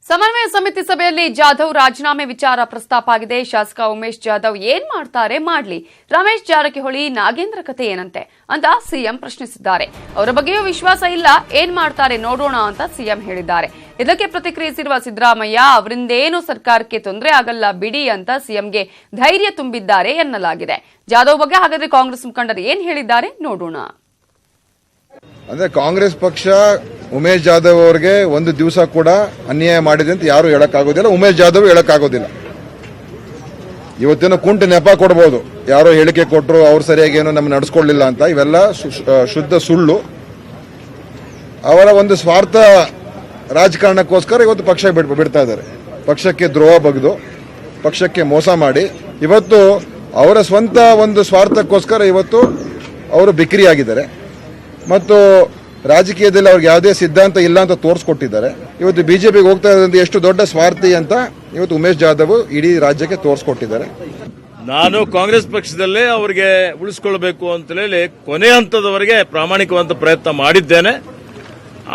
ಸಮನ್ವಯ ಸಮಿತಿ ಸಭೆಯಲ್ಲಿ ಜಾಧವ್ ರಾಜೀನಾಮೆ ವಿಚಾರ ಪ್ರಸ್ತಾಪ ಆಗಿದೆ. ಶಾಸಕ ಉಮೇಶ್ ಜಾಧವ್ ಏನ್ ಮಾಡ್ತಾರೆ ಮಾಡ್ಲಿ, ರಮೇಶ್ ಜಾರಕಿಹೊಳಿ ನಾಗೇಂದ್ರ ಕತೆ ಏನಂತೆ ಅಂತ ಸಿಎಂ ಪ್ರಶ್ನಿಸಿದ್ದಾರೆ. ಅವರ ಬಗ್ಗೆಯೂ ವಿಶ್ವಾಸ ಇಲ್ಲ, ಏನ್ ಮಾಡ್ತಾರೆ ನೋಡೋಣ ಅಂತ ಸಿಎಂ ಹೇಳಿದ್ದಾರೆ. ಇದಕ್ಕೆ ಪ್ರತಿಕ್ರಿಯಿಸಿರುವ ಸಿದ್ದರಾಮಯ್ಯ, ಅವರಿಂದೇನು ಸರ್ಕಾರಕ್ಕೆ ತೊಂದರೆ ಆಗಲ್ಲ ಬಿಡಿ ಅಂತ ಸಿಎಂಗೆ ಧೈರ್ಯ ತುಂಬಿದ್ದಾರೆ ಎನ್ನಲಾಗಿದೆ. ಜಾಧವ್ ಬಗ್ಗೆ ಹಾಗಾದ್ರೆ ಕಾಂಗ್ರೆಸ್ ಮುಖಂಡರು ಏನ್ ಹೇಳಿದ್ದಾರೆ ನೋಡೋಣ. ಅಂದ್ರೆ ಕಾಂಗ್ರೆಸ್ ಪಕ್ಷ ಉಮೇಶ್ ಜಾಧವ್ ಅವರಿಗೆ ಒಂದು ದಿವಸ ಕೂಡ ಅನ್ಯಾಯ ಮಾಡಿದೆ ಅಂತ ಯಾರು ಹೇಳಕ್ಕಾಗೋದಿಲ್ಲ. ಉಮೇಶ್ ಜಾಧವ್ ಹೇಳಕ್ಕಾಗೋದಿಲ್ಲ. ಇವತ್ತೇನೋ ಕುಂಟು ನೆಪ ಕೊಡಬಹುದು, ಯಾರೋ ಹೇಳಿಕೆ ಕೊಟ್ಟರು, ಅವ್ರು ಸರಿಯಾಗಿ ಏನೋ ನಮ್ಗೆ ನಡೆಸ್ಕೊಳ್ಳಿಲ್ಲ ಅಂತ. ಇವೆಲ್ಲ ಶುದ್ಧ ಸುಳ್ಳು. ಅವರ ಒಂದು ಸ್ವಾರ್ಥ ರಾಜಕಾರಣಕ್ಕೋಸ್ಕರ ಇವತ್ತು ಪಕ್ಷ ಬಿಡ್ತಾ ಇದ್ದಾರೆ. ಪಕ್ಷಕ್ಕೆ ದ್ರೋಹ ಬಗೆದು, ಪಕ್ಷಕ್ಕೆ ಮೋಸ ಮಾಡಿ, ಇವತ್ತು ಅವರ ಸ್ವಂತ ಒಂದು ಸ್ವಾರ್ಥಕ್ಕೋಸ್ಕರ ಇವತ್ತು ಅವರು ಬಿಕ್ರಿಯಾಗಿದ್ದಾರೆ. ಮತ್ತು ರಾಜಕೀಯದಲ್ಲಿ ಅವ್ರಿಗೆ ಯಾವುದೇ ಸಿದ್ಧಾಂತ ಇಲ್ಲ ಅಂತ ತೋರಿಸ್ಕೊಟ್ಟಿದ್ದಾರೆ. ಇವತ್ತು ಬಿಜೆಪಿಗೆ ಹೋಗ್ತಾ ಇರೋದ್ರಿಂದ ಎಷ್ಟು ದೊಡ್ಡ ಸ್ವಾರ್ಥಿ ಅಂತ ಇವತ್ತು ಉಮೇಶ್ ಜಾಧವ್ ಇಡೀ ರಾಜ್ಯಕ್ಕೆ ತೋರಿಸ್ಕೊಟ್ಟಿದ್ದಾರೆ. ನಾನು ಕಾಂಗ್ರೆಸ್ ಪಕ್ಷದಲ್ಲೇ ಅವರಿಗೆ ಉಳಿಸ್ಕೊಳ್ಬೇಕು ಅಂತ ಹೇಳಿ ಕೊನೆ ಹಂತದವರೆಗೆ ಪ್ರಾಮಾಣಿಕವಾದ ಪ್ರಯತ್ನ ಮಾಡಿದ್ದೇನೆ.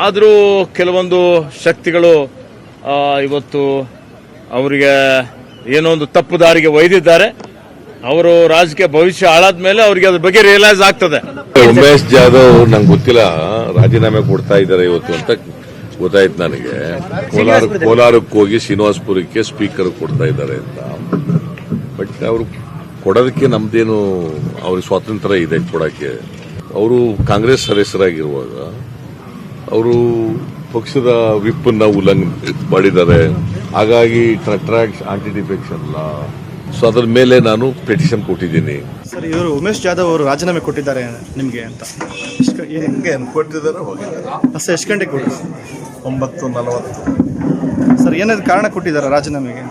ಆದರೂ ಕೆಲವೊಂದು ಶಕ್ತಿಗಳು ಇವತ್ತು ಅವರಿಗೆ ಏನೋ ಒಂದು ತಪ್ಪು ದಾರಿಗೆ ಒಯ್ದಿದ್ದಾರೆ. ಅವರು ರಾಜಕೀಯ ಭವಿಷ್ಯ ಹಾಳಾದ ಮೇಲೆ ಅವರಿಗೆ ಅದ್ರ ಬಗ್ಗೆ ರಿಯಲೈಸ್ ಆಗ್ತದೆ. ಉಮೇಶ್ ಜಾಧವ್ ನಂಗೆ ಗೊತ್ತಿಲ್ಲ, ರಾಜೀನಾಮೆ ಕೊಡ್ತಾ ಇದ್ದಾರೆ ಇವತ್ತು ಅಂತ ಗೊತ್ತಾಯ್ತು ನನಗೆ. ಕೋಲಾರಕ್ಕೆ ಹೋಗಿ ಶ್ರೀನಿವಾಸಪುರಕ್ಕೆ ಸ್ಪೀಕರ್ ಕೊಡ್ತಾ ಇದ್ದಾರೆ ಅಂತ. ಬಟ್ ಅವರು ಕೊಡೋದಕ್ಕೆ ನಮ್ದೇನು ಅವ್ರಿಗೆ ಸ್ವಾತಂತ್ರ್ಯ ಇದೆ ಕೊಡಕ್ಕೆ. ಅವರು ಕಾಂಗ್ರೆಸ್ ಸದಸ್ಯರಾಗಿರುವಾಗ ಅವರು ಪಕ್ಷದ ವಿಪ್ ನ ಉಲ್ಲಂಘನೆ ಮಾಡಿದ್ದಾರೆ. ಹಾಗಾಗಿ ಆಂಟಿ ಡಿಫೆಕ್ಷನ್ ಲಾ, ಸೊ ಅದ್ರ ಮೇಲೆ ನಾನು ಪಿಟಿಷನ್ ಕೊಟ್ಟಿದ್ದೀನಿ. ಸರ್, ಇವರು ಉಮೇಶ್ ಜಾಧವ್ ಅವರು ರಾಜೀನಾಮೆ ಕೊಟ್ಟಿದ್ದಾರೆ ನಿಮಗೆ ಅಂತ ಕೊಟ್ಟಿದ್ದಾರೆ, ಹೋಗಿದ್ದಾರೆ. ಎಷ್ಟು ಗಂಟೆಗೆ ಕೊಟ್ಟಿದ್ದಾರೆ? 9:40. ಸರ್, ಏನಾದ್ರು ಕಾರಣ ಕೊಟ್ಟಿದ್ದಾರೆ ರಾಜೀನಾಮೆಗೆ?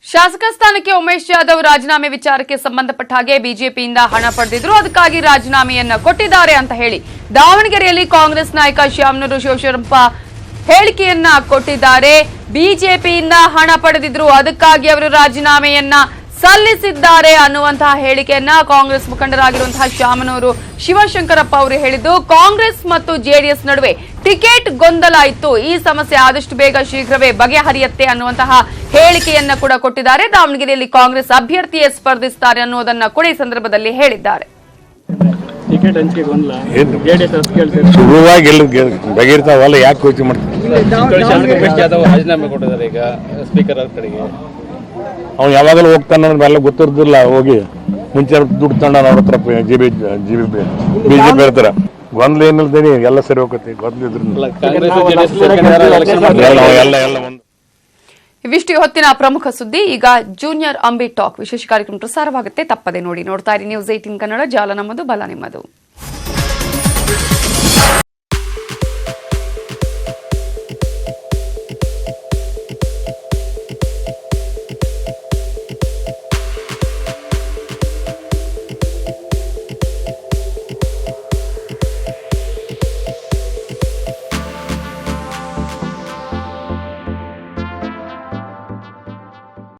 ಶಾಸಕ ಸ್ಥಾನಕ್ಕೆ ಉಮೇಶ್ ಜಾಧವ್ ರಾಜೀನಾಮೆ ವಿಚಾರಕ್ಕೆ ಸಂಬಂಧಪಟ್ಟ ಹಾಗೆ ಬಿಜೆಪಿಯಿಂದ ಹಣ ಪಡೆದಿದ್ರು, ಅದಕ್ಕಾಗಿ ರಾಜೀನಾಮೆಯನ್ನ ಕೊಟ್ಟಿದ್ದಾರೆ ಅಂತ ಹೇಳಿ ದಾವಣಗೆರೆಯಲ್ಲಿ ಕಾಂಗ್ರೆಸ್ ನಾಯಕ ಶ್ಯಾಮನೂರು ಶಿವಶಂಕರಪ್ಪ ಹೇಳಿಕೆಯನ್ನ ಕೊಟ್ಟಿದ್ದಾರೆ. ಬಿಜೆಪಿಯಿಂದ ಹಣ ಪಡೆದಿದ್ರು, ಅದಕ್ಕಾಗಿ ಅವರು ರಾಜೀನಾಮೆಯನ್ನ ಸಲ್ಲಿಸಿದ್ದಾರೆ ಅನ್ನುವಂತಹ ಹೇಳಿಕೆಯನ್ನ ಕಾಂಗ್ರೆಸ್ ಮುಖಂಡರಾಗಿರುವಂತಹ ಶ್ಯಾಮನೂರು ಶಿವಶಂಕರಪ್ಪ ಅವರು ಹೇಳಿದ್ದು. ಕಾಂಗ್ರೆಸ್ ಮತ್ತು ಜೆಡಿಎಸ್ ನಡುವೆ ಟಿಕೆಟ್ ಗೊಂದಲ ಇತ್ತು, ಈ ಸಮಸ್ಯೆ ಆದಷ್ಟು ಬೇಗ ಶೀಘ್ರವೇ ಬಗೆಹರಿಯುತ್ತೆ ಅನ್ನುವಂತಹ ಹೇಳಿಕೆಯನ್ನ ಕೂಡ ಕೊಟ್ಟಿದ್ದಾರೆ. ದಾವಣಗೆರೆಯಲ್ಲಿ ಕಾಂಗ್ರೆಸ್ ಅಭ್ಯರ್ಥಿಯೇ ಸ್ಪರ್ಧಿಸುತ್ತಾರೆ ಅನ್ನೋದನ್ನ ಕೂಡ ಈ ಸಂದರ್ಭದಲ್ಲಿ ಹೇಳಿದ್ದಾರೆ. ಟಿಕೆಟ್ ಹಂಚಿಕೆ ಗೊಂದಲ ಸುಲಭವಾಗಿ ಬಗೆರ್ತಾವಲ್ಲ, ಯಾಕೆ ಯೋಚನೆ ಮಾಡ್ತಾರೆ? ಉಮೇಶ್ ಜಾಧವ್ ರಾಜೀನಾಮೆ ಕೊಟ್ಟಿದ್ದಾರೆ ಈಗ ಸ್ಪೀಕರ್ ಕಡೆಗೆ. ಅವ್ನು ಯಾವಾಗಲೂ ಹೋಗ್ತಾನ ಎಲ್ಲ ಗೊತ್ತಿರೋದಿಲ್ಲ. ಹೋಗಿ ಮುಂಚೆ ದುಡ್ಡು ತಗೊಂಡ ಅವ್ರ ಹತ್ರ ಬಿಜೆಪಿ ಇರ್ತಾರ. ಗೊಂದಲ ಏನಿಲ್ದೇನೆ ಎಲ್ಲ ಸರಿ ಹೋಗತ್ತೆ. ಗೊಂದಲ ಇವಿಷ್ಟು ಹೊತ್ತಿನ ಪ್ರಮುಖ ಸುದ್ದಿ. ಈಗ ಜೂನಿಯರ್ ಅಂಬಿ ಟಾಕ್ ವಿಶೇಷ ಕಾರ್ಯಕ್ರಮ ಪ್ರಸಾರವಾಗುತ್ತೆ, ತಪ್ಪದೆ ನೋಡ್ತಾ ಇರಿ. ನ್ಯೂಸ್ 18 ಕನ್ನಡ, ಜಾಲ ನಮ್ಮದು, ಬಲ ನಿಮ್ಮದು.